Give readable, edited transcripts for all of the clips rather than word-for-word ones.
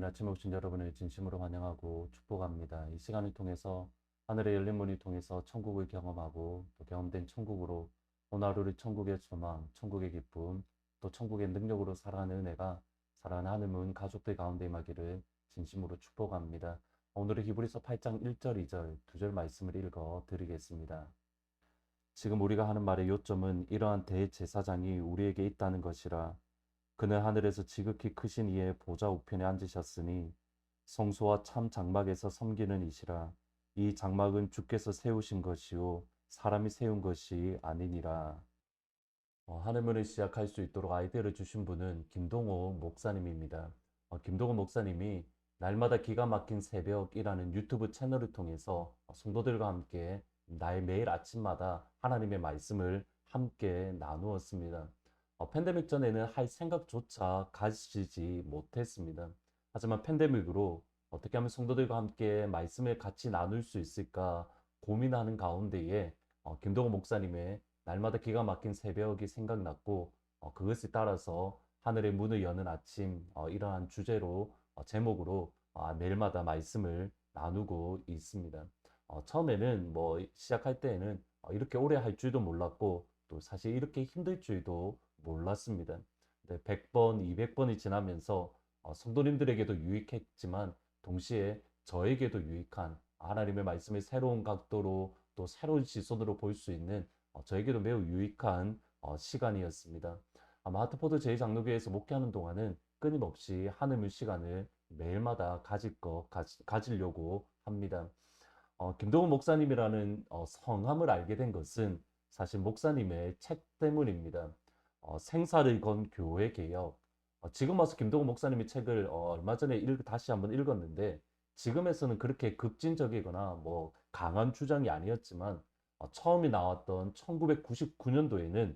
아침에 오신 여러분을 진심으로 환영하고 축복합니다. 이 시간을 통해서 하늘의 열린 문을 통해서 천국을 경험하고 또 경험된 천국으로 오늘 하루를 천국의 소망, 천국의 기쁨, 또 천국의 능력으로 살아가는 은혜가 사랑하는 하늘문 가족들 가운데 임하기를 진심으로 축복합니다. 오늘은 히브리서 8장 1절, 2절 두 절 말씀을 읽어 드리겠습니다. 지금 우리가 하는 말의 요점은 이러한 대제사장이 우리에게 있다는 것이라. 그는 하늘에서 지극히 크신 이의 보좌 우편에 앉으셨으니 성소와 참 장막에서 섬기는 이시라. 이 장막은 주께서 세우신 것이요 사람이 세운 것이 아니니라. 하늘문을 시작할 수 있도록 아이디어를 주신 분은 김동호 목사님입니다. 김동호 목사님이 날마다 기가 막힌 새벽이라는 유튜브 채널을 통해서 성도들과 함께 매일 아침마다 하나님의 말씀을 함께 나누었습니다. 팬데믹 전에는 할 생각조차 가지지 못했습니다. 하지만 팬데믹으로 어떻게 하면 성도들과 함께 말씀을 같이 나눌 수 있을까 고민하는 가운데에 김동호 목사님의 날마다 기가 막힌 새벽이 생각났고 그것에 따라서 하늘의 문을 여는 아침 이러한 주제로 제목으로 매일마다 말씀을 나누고 있습니다. 처음에는 뭐 시작할 때에는 이렇게 오래 할 줄도 몰랐고 또 사실 이렇게 힘들 줄도 몰랐습니다. 근데 100번, 200번이 지나면서 성도님들에게도 유익했지만 동시에 저에게도 유익한 하나님의 말씀을 새로운 각도로 또 새로운 시선으로 볼 수 있는 저에게도 매우 유익한 시간이었습니다. 아마 하트포드 제2장로교회에서 목회하는 동안은 끊임없이 하늘문 시간을 매일마다 가지려고 합니다. 김동훈 목사님이라는 성함을 알게 된 것은 사실 목사님의 책 때문입니다. 생사를 건 교회 개혁. 지금 와서 김동훈 목사님의 책을 얼마 전에 다시 한번 읽었는데 지금에서는 그렇게 급진적이거나 뭐 강한 주장이 아니었지만 처음에 나왔던 1999년도에는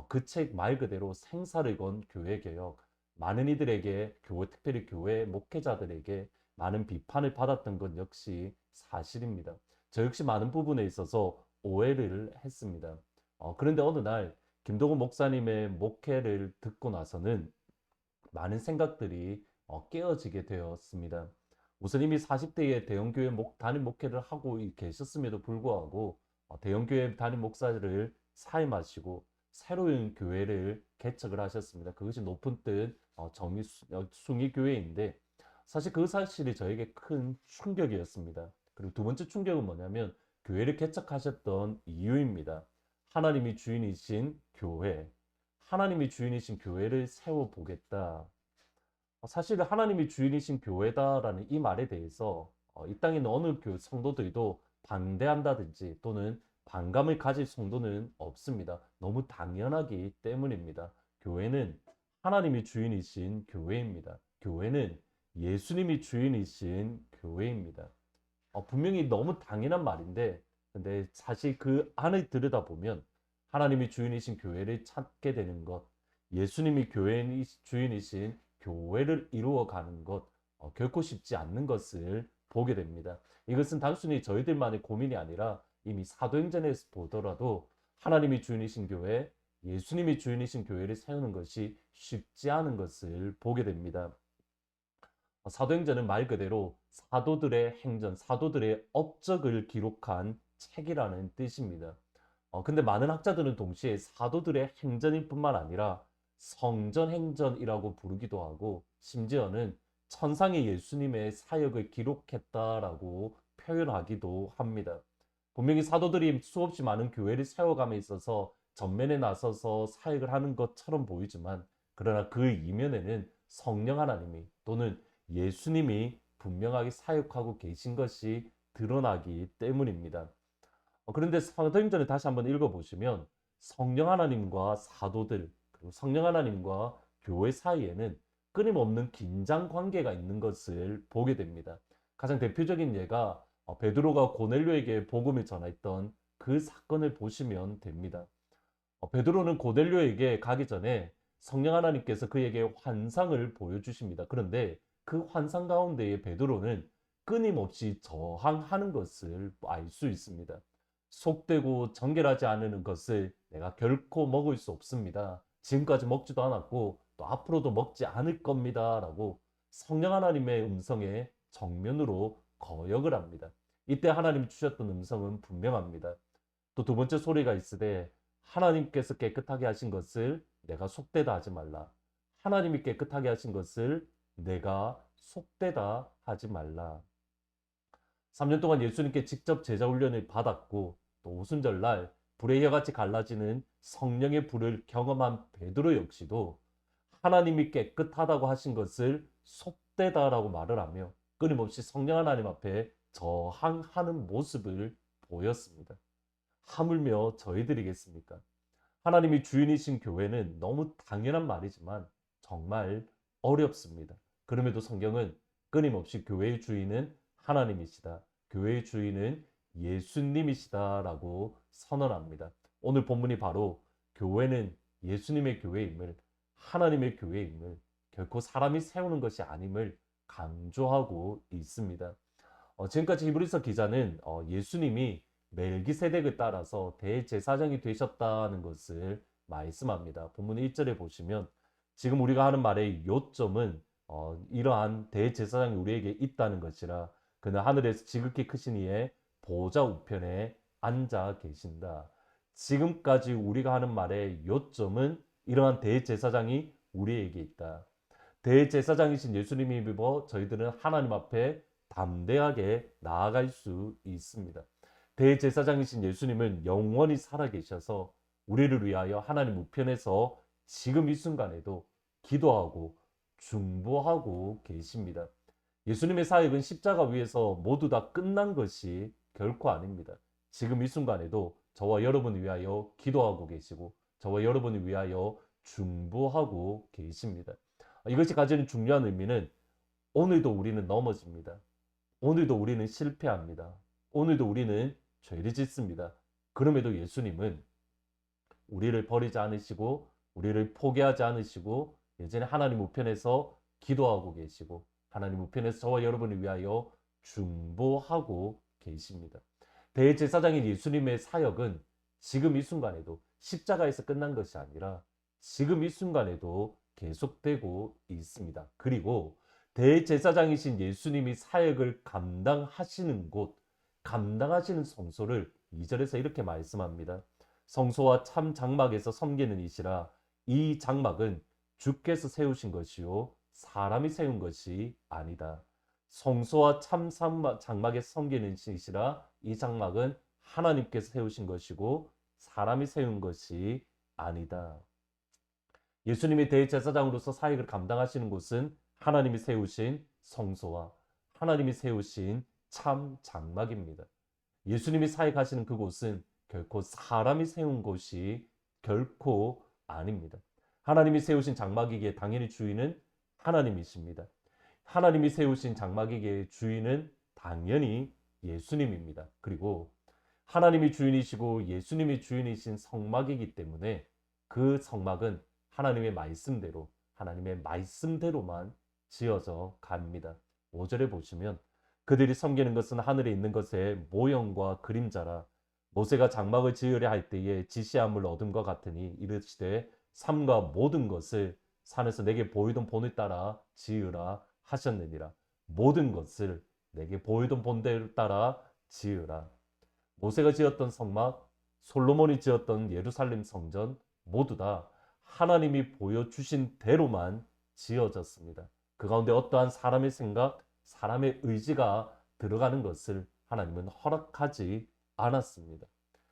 그 책 말 그대로 생사를 건 교회 개혁, 많은 이들에게 특별히 교회 목회자들에게 많은 비판을 받았던 것 역시 사실입니다. 저 역시 많은 부분에 있어서 오해를 했습니다. 그런데 어느 날 김동훈 목사님의 목회를 듣고 나서는 많은 생각들이 깨어지게 되었습니다. 우선 이미 40대에 대형교회 담임 목회를 하고 계셨음에도 불구하고 대형교회 담임 목사를 사임하시고 새로운 교회를 개척을 하셨습니다. 그것이 높은 뜻 숭이교회인데 사실 그 사실이 저에게 큰 충격이었습니다. 그리고 두 번째 충격은 뭐냐면 교회를 개척하셨던 이유입니다. 하나님이 주인이신 교회, 하나님이 주인이신 교회를 세워보겠다. 사실 하나님이 주인이신 교회다라는 이 말에 대해서 이 땅에 있는 어느 성도들도 반대한다든지 또는 반감을 가질 성도는 없습니다. 너무 당연하기 때문입니다. 교회는 하나님이 주인이신 교회입니다. 교회는 예수님이 주인이신 교회입니다. 분명히 너무 당연한 말인데 근데 사실 그 안을 들여다보면 하나님이 주인이신 교회를 찾게 되는 것, 예수님이 주인이신 교회를 이루어가는 것 결코 쉽지 않는 것을 보게 됩니다. 이것은 단순히 저희들만의 고민이 아니라 이미 사도행전에서 보더라도 하나님이 주인이신 교회, 예수님이 주인이신 교회를 세우는 것이 쉽지 않은 것을 보게 됩니다. 사도행전은 말 그대로 사도들의 행전, 사도들의 업적을 기록한 책이라는 뜻입니다. 근데 많은 학자들은 동시에 사도들의 행전일 뿐만 아니라 성전행전이라고 부르기도 하고 심지어는 천상의 예수님의 사역을 기록했다라고 표현하기도 합니다. 분명히 사도들이 수없이 많은 교회를 세워감에 있어서 전면에 나서서 사역을 하는 것처럼 보이지만 그러나 그 이면에는 성령 하나님이 또는 예수님이 분명하게 사역하고 계신 것이 드러나기 때문입니다. 그런데 사도행전을 다시 한번 읽어보시면 성령 하나님과 사도들 그리고 성령 하나님과 교회 사이에는 끊임없는 긴장 관계가 있는 것을 보게 됩니다. 가장 대표적인 예가 베드로가 고넬료에게 복음을 전했던 그 사건을 보시면 됩니다. 베드로는 고넬료에게 가기 전에 성령 하나님께서 그에게 환상을 보여주십니다. 그런데 그 환상 가운데에 베드로는 끊임없이 저항하는 것을 알 수 있습니다. 속되고 정결하지 않은 것을 내가 결코 먹을 수 없습니다. 지금까지 먹지도 않았고 또 앞으로도 먹지 않을 겁니다. 라고 성령 하나님의 음성에 정면으로 거역을 합니다. 이때 하나님 주셨던 음성은 분명합니다. 또 두 번째 소리가 있으되 하나님께서 깨끗하게 하신 것을 내가 속되다 하지 말라. 하나님이 깨끗하게 하신 것을 내가 속되다 하지 말라. 3년 동안 예수님께 직접 제자 훈련을 받았고 또 오순절날 불의 혀같이 갈라지는 성령의 불을 경험한 베드로 역시도 하나님이 깨끗하다고 하신 것을 속되다라고 말을 하며 끊임없이 성령 하나님 앞에 저항하는 모습을 보였습니다. 하물며 저희들이겠습니까? 하나님이 주인이신 교회는 너무 당연한 말이지만 정말 어렵습니다. 그럼에도 성경은 끊임없이 교회의 주인은 하나님이시다. 교회의 주인은 예수님이시다라고 선언합니다. 오늘 본문이 바로 교회는 예수님의 교회임을, 하나님의 교회임을, 결코 사람이 세우는 것이 아님을 강조하고 있습니다. 지금까지 히브리서 기자는 예수님이 멜기세덱을 따라서 대제사장이 되셨다는 것을 말씀합니다. 본문 1절에 보시면 지금 우리가 하는 말의 요점은 이러한 대제사장이 우리에게 있다는 것이라 그는 하늘에서 지극히 크신 이의 보좌 우편에 앉아 계신다. 지금까지 우리가 하는 말의 요점은 이러한 대제사장이 우리에게 있다. 대제사장이신 예수님이 입어 저희들은 하나님 앞에 담대하게 나아갈 수 있습니다. 대제사장이신 예수님은 영원히 살아계셔서 우리를 위하여 하나님 우편에서 지금 이 순간에도 기도하고 중보하고 계십니다. 예수님의 사역은 십자가 위에서 모두 다 끝난 것이 결코 아닙니다. 지금 이 순간에도 저와 여러분을 위하여 기도하고 계시고 저와 여러분을 위하여 중보하고 계십니다. 이것이 가지는 중요한 의미는 오늘도 우리는 넘어집니다. 오늘도 우리는 실패합니다. 오늘도 우리는 죄를 짓습니다. 그럼에도 예수님은 우리를 버리지 않으시고 우리를 포기하지 않으시고 여전히 하나님 우편에서 기도하고 계시고 하나님 우편에서 저와 여러분을 위하여 중보하고 계십니다. 대제사장인 예수님의 사역은 지금 이 순간에도 십자가에서 끝난 것이 아니라 지금 이 순간에도 계속되고 있습니다. 그리고 대제사장이신 예수님이 사역을 감당하시는 곳, 감당하시는 성소를 2절에서 이렇게 말씀합니다. 성소와 참 장막에서 섬기는 이시라 이 장막은 주께서 세우신 것이요 사람이 세운 것이 아니다. 성소와 참 장막에서 섬기는 이시라 이 장막은 하나님께서 세우신 것이고 사람이 세운 것이 아니다. 예수님이 대제사장으로서 사역을 감당하시는 곳은 하나님이 세우신 성소와 하나님이 세우신 참 장막입니다. 예수님이 사역하시는 그곳은 결코 사람이 세운 곳이 결코 아닙니다. 하나님이 세우신 장막이기에 당연히 주인은 하나님이십니다. 하나님이 세우신 장막이기에 주인은 당연히 예수님입니다. 그리고 하나님이 주인이시고 예수님이 주인이신 성막이기 때문에 그 성막은 하나님의 말씀대로만 지어져 갑니다. 5절에 보시면 그들이 섬기는 것은 하늘에 있는 것의 모형과 그림자라 모세가 장막을 지으려 할 때에 지시함을 얻음과 같으니 이르시되 삼가 모든 것을 산에서 내게 보이던 본을 따라 지으라 하셨느니라. 모든 것을 내게 보이던 본대로 따라 지으라. 모세가 지었던 성막, 솔로몬이 지었던 예루살렘 성전 모두 다 하나님이 보여주신 대로만 지어졌습니다. 그 가운데 어떠한 사람의 생각, 사람의 의지가 들어가는 것을 하나님은 허락하지 않았습니다.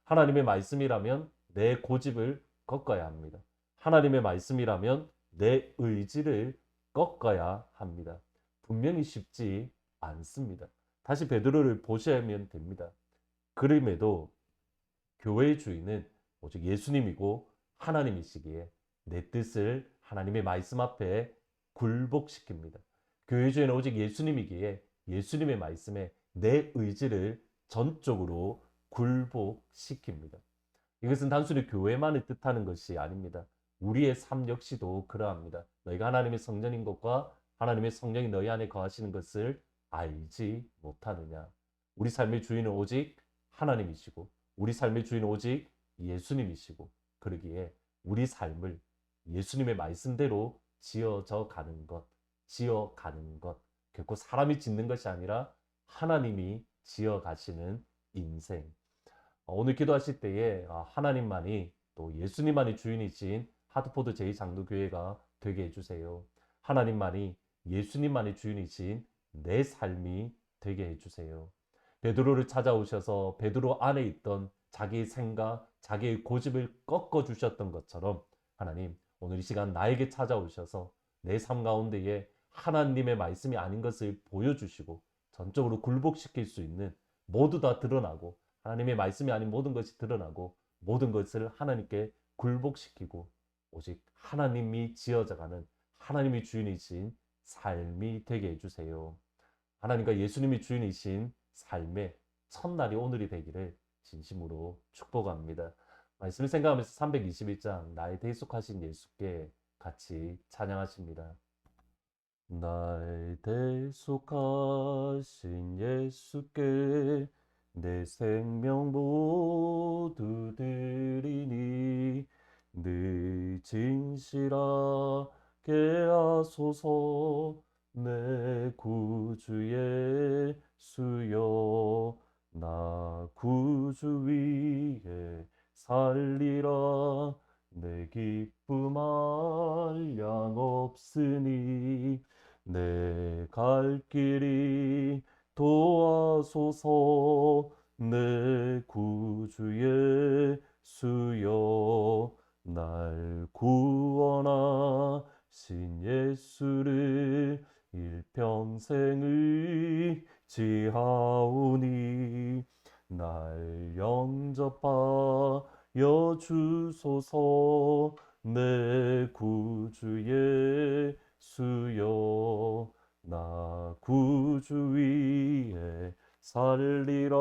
하나님의 말씀이라면 내 고집을 꺾어야 합니다. 하나님의 말씀이라면 내 의지를 꺾어야 합니다. 분명히 쉽지 않습니다. 다시 베드로를 보시면 됩니다. 그럼에도 교회의 주인은 오직 예수님이고 하나님이시기에 내 뜻을 하나님의 말씀 앞에 굴복시킵니다. 교회의 주인은 오직 예수님이기에 예수님의 말씀에 내 의지를 전적으로 굴복시킵니다. 이것은 단순히 교회만을 뜻하는 것이 아닙니다. 우리의 삶 역시도 그러합니다. 너희가 하나님의 성전인 것과 하나님의 성령이 너희 안에 거하시는 것을 알지 못하느냐. 우리 삶의 주인은 오직 하나님이시고 우리 삶의 주인은 오직 예수님이시고 그러기에 우리 삶을 예수님의 말씀대로 지어져 가는 것, 지어가는 것, 결코 사람이 짓는 것이 아니라 하나님이 지어가시는 인생. 오늘 기도하실 때에 하나님만이 또 예수님만이 주인이신 하드포드 제2장로교회가 되게 해주세요. 하나님만이 예수님만이 주인이신 내 삶이 되게 해주세요. 베드로를 찾아오셔서 베드로 안에 있던 자기의 생각, 자기의 고집을 꺾어주셨던 것처럼 하나님 오늘 이 시간 나에게 찾아오셔서 내 삶 가운데에 하나님의 말씀이 아닌 것을 보여주시고 전적으로 굴복시킬 수 있는 모두 다 드러나고 하나님의 말씀이 아닌 모든 것이 드러나고 모든 것을 하나님께 굴복시키고 오직 하나님이 지어져가는 하나님이 주인이신 삶이 되게 해주세요. 하나님과 예수님이 주인이신 삶의 첫날이 오늘이 되기를 진심으로 축복합니다. 말씀을 생각하면서 321장 나의 대속하신 예수께 같이 찬양하십니다. 나의 대속하신 예수께 내 생명 모두 드리니 늘 진실하게 하소서. 내 구주 예수여 나 구주 위에 살리라. 내 기쁨 한량 없으니 내 갈 길이 도와소서. 내 구주 예수여 날 구원하신 예수를 일평생 의지하오니 날 영접하여 주소서. 내 구주 예수여 나 구주 위에 살리라.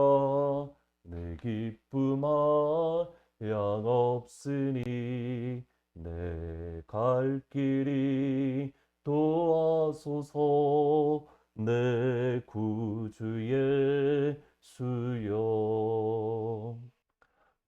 내 기쁨 한량 없으니 내 갈 길이 도와소서. 내 구주 예수여.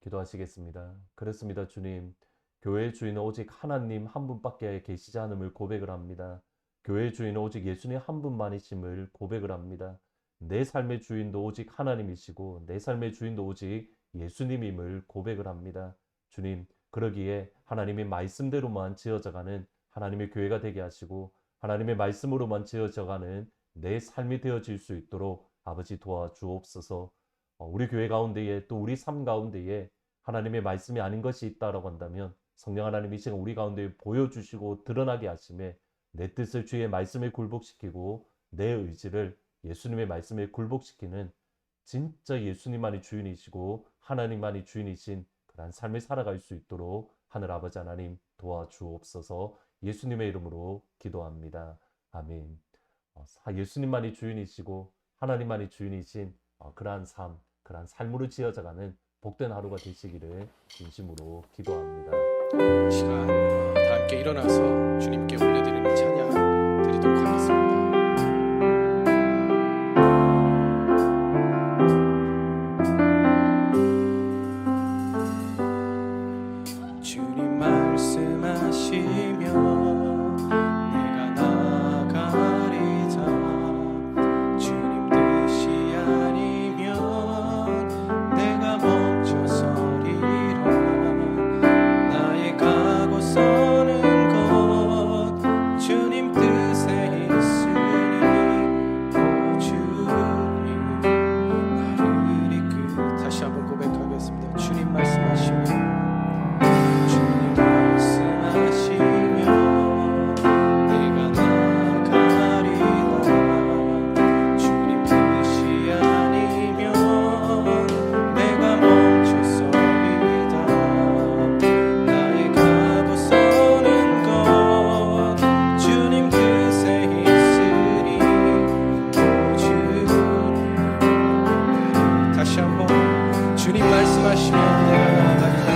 기도하시겠습니다. 그렇습니다. 주님, 교회의 주인은 오직 하나님 한 분밖에 계시지 않음을 고백을 합니다. 교회의 주인은 오직 예수님 한 분만이심을 고백을 합니다. 내 삶의 주인도 오직 하나님이시고 내 삶의 주인도 오직 예수님임을 고백을 합니다. 주님, 그러기에 하나님의 말씀대로만 지어져가는 하나님의 교회가 되게 하시고 하나님의 말씀으로만 지어져가는 내 삶이 되어질 수 있도록 아버지 도와주옵소서. 우리 교회 가운데에 또 우리 삶 가운데에 하나님의 말씀이 아닌 것이 있다라고 한다면 성령 하나님이 이 시간 우리 가운데 보여주시고 드러나게 하심에 내 뜻을 주의 말씀에 굴복시키고 내 의지를 예수님의 말씀에 굴복시키는 진짜 예수님만이 주인이시고 하나님만이 주인이신 그런 삶을 살아갈 수 있도록 하늘 아버지 하나님 도와주옵소서. 예수님의 이름으로 기도합니다. 아멘. 예수님만이 주인이시고 하나님만이 주인이신 그러한 삶, 그러한 삶으로 지어져가는 복된 하루가 되시기를 진심으로 기도합니다. 이 시간 다 함께 일어나서 주님께 올려드리는 찬양 드리도록 하겠습니다. 주님 말씀하시며 내가 나가리자. 주님 뜻이 아니면 내가 멈춰서리라. 나의 가고 서는 것 주님 뜻에 있으니 오 주님 나를 이끌. 다시 한번 고백하겠습니다. 주님 말씀하시며 주님 말씀하시면 내가 나가리라.